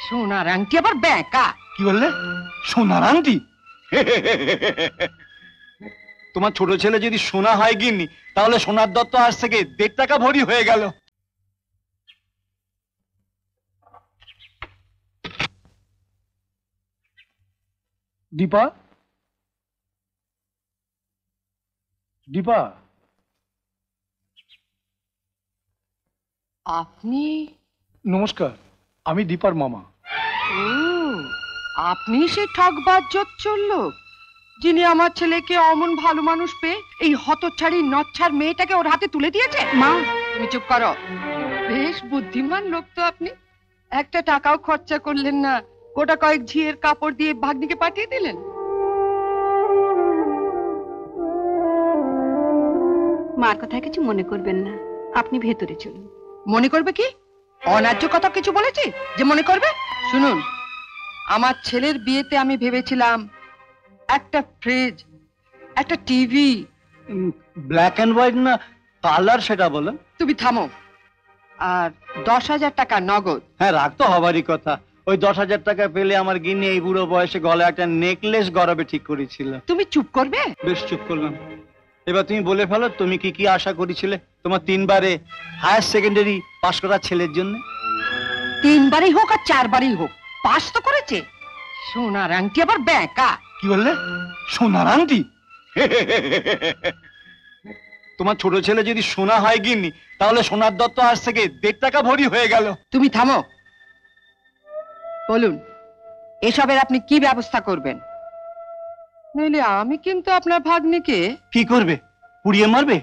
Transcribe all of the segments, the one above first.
সোনার আংটি আবার ব্যাঁকা। কি বললে? সোনার আংটি? তোমার ছোট ছেলে যদি সোনা হয় গিন্নি, তাহলে সোনার দত্ত আজ থেকে 1.5 টাকা ভরি হয়ে গেল। দীপা, দীপা, আপনি? নমস্কার, আমি দীপার মামা। ও, আপনি সেই ঠকবাজ জোচ্চোর লোক যিনি আমার ছেলেকে অমন ভালো মানুষ পেয়ে এই হতচ্ছাড়ি নচ্ছার মেয়েটাকে ওর হাতে তুলে দিয়েছে। মা, তুমি চুপ করো। বেশ বুদ্ধিমান লোক তো আপনি। একটা টাকাও খরচা করলেন না, গোটা কয়েক ঝিয়ের কাপড় দিয়ে ভাগ্নিকে পাঠিয়ে দিলেন। মার কথা কিছু মনে করবেন না, আপনি ভেতরে চলুন। মনে করবে কি? অন্যায্য কথা কিছু বলেছি যে মনে করবে? শুনুন, আমার ছেলের বিয়েতে আমি ভেবেছিলাম একটা ফ্রিজ, একটা টিভি। ব্ল্যাক এন্ড হোয়াইট না কালার সেটা বলো। তুমি থামো। আর 10,000 টাকা নগদ। হ্যাঁ, রাগ তো হবারই কথা। ওই 10,000 টাকা পেলে আমার গিন্নি এই বুড়ো বয়সে গলায় একটা নেকলেস গড়াবে ঠিক করেছিল। তুমি চুপ করবে? বেশ, চুপ করলাম। এবার তুমি বলে ফেলো, তুমি কি কি আশা করেছিলে তোমার 3 বারে হায়ার সেকেন্ডারি পাশ করা ছেলের জন্য? 3 বারই হোক আর 4 বারই হোক, পাস তো করেছে। সোনার আংটি আবার ব্যাঁকা। কি বললে? সোনার আংটি? তোমার ছোট ছেলে যদি সোনা হয় গিন্নি, তাহলে সোনার দত্ত আজ থেকে 1.5 টাকা ভরি হয়ে গেল। তুমি থামো। বলুন, এসবের আপনি কি ব্যবস্থা করবেন? নইলে আমি কিন্তু আপনার ভাগ্নিকে। কি করবে? পুড়িয়ে মারবে?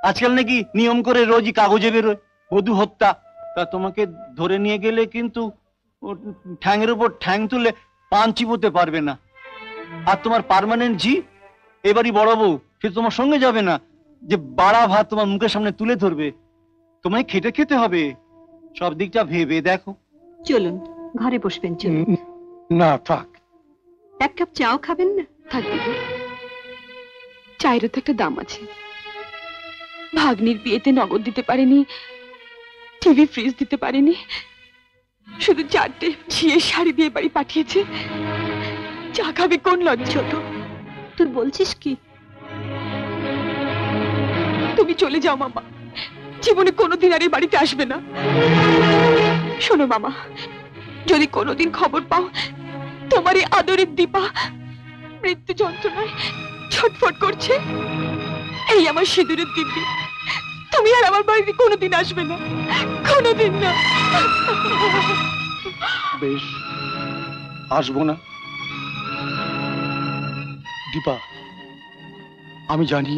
আজকাল নাকি নিয়ম করে রোজই কাগজে বেরোয় বধূ হত্যা। তা তোমাকে ধরে নিয়ে গেলে কিন্তু ঠ্যাংয়ের উপর ঠ্যাং তুলে পান চিবোতে পারবে না। আর তোমার পার্মানেন্ট জি এবারই বড় বউ, সে তোমার সঙ্গে যাবে না যে বাড়া ভাত তোমার মুখের সামনে তুলে ধরবে। তোমায় খেটে খেতে হবে। সব দিকটা ভেবে দেখো। চলুন, ঘরে বসবেন, চলুন। না থাক। এক কাপ চাও খাবেন না? থাক দিদি, চায়েরও তো একটা দাম আছে। ভাগ্নির বিয়েতে নগদ দিতে পারেনি, টিভি ফ্রিজ দিতে পারেনি, শুধু 4টে ঝিয়ের শাড়ি দিয়ে বাড়ি পাঠিয়েছে। চা খাবে কোন লজ্জা? তুই বলছিস কি? তুমি চলে যাও মামা, জীবনে কোনোদিন আর এই বাড়িতে আসবে না। শোনো মামা, যদি কোনোদিন খবর পাও তোমার এই আদরের দীপা মৃত্যু যন্ত্রণায় ছটফট করছে, এই আমার সিঁদুরের দিব্যি, তুমি আর আমার বাড়িতে কোনোদিন আসবে না, কোনোদিন না। বেশ, আসবো না। দীপা, আমি জানি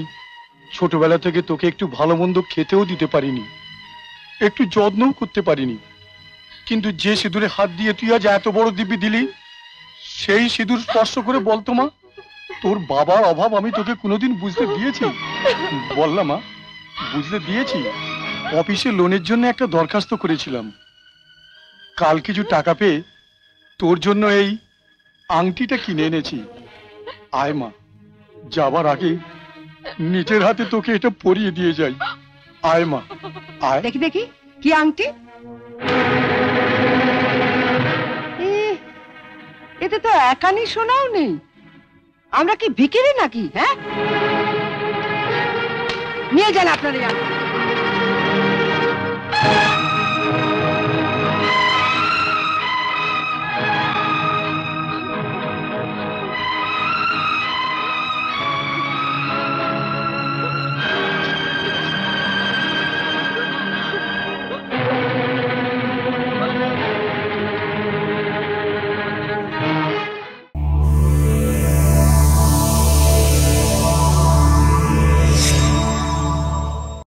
ছোটবেলা থেকে তোকে একটু ভালো মন্দ খেতেও দিতে পারিনি, একটু যত্নও করতে পারিনি, কিন্তু যে সিঁদুরে হাত দিয়ে তুই আজ এত বড় দিব্যি দিলি, সেই সিঁদুর স্পর্শ করে বলতো মা, তোর বাবার অভাব আমি তোকে কোনোদিন বুঝতে দিয়েছি? বল না মা, বুঝতে দিয়েছি? অফিসে লোনের জন্য একটা দরখাস্ত করেছিলাম, কাল কিছু টাকা পেয়ে তোর জন্য এই আংটিটা কিনে এনেছি। আয় মা, যাবার আগে নিজের হাতে তোকে এটা পরিয়ে দিয়ে যাই। আয় মা, আয়। দেখি দেখি কি আংটি? এতে তো একানি সোনাও নেই। আমরা কি ভিখিরি নাকি? হ্যাঁ, নিয়ে যান আপনার এই আংটি।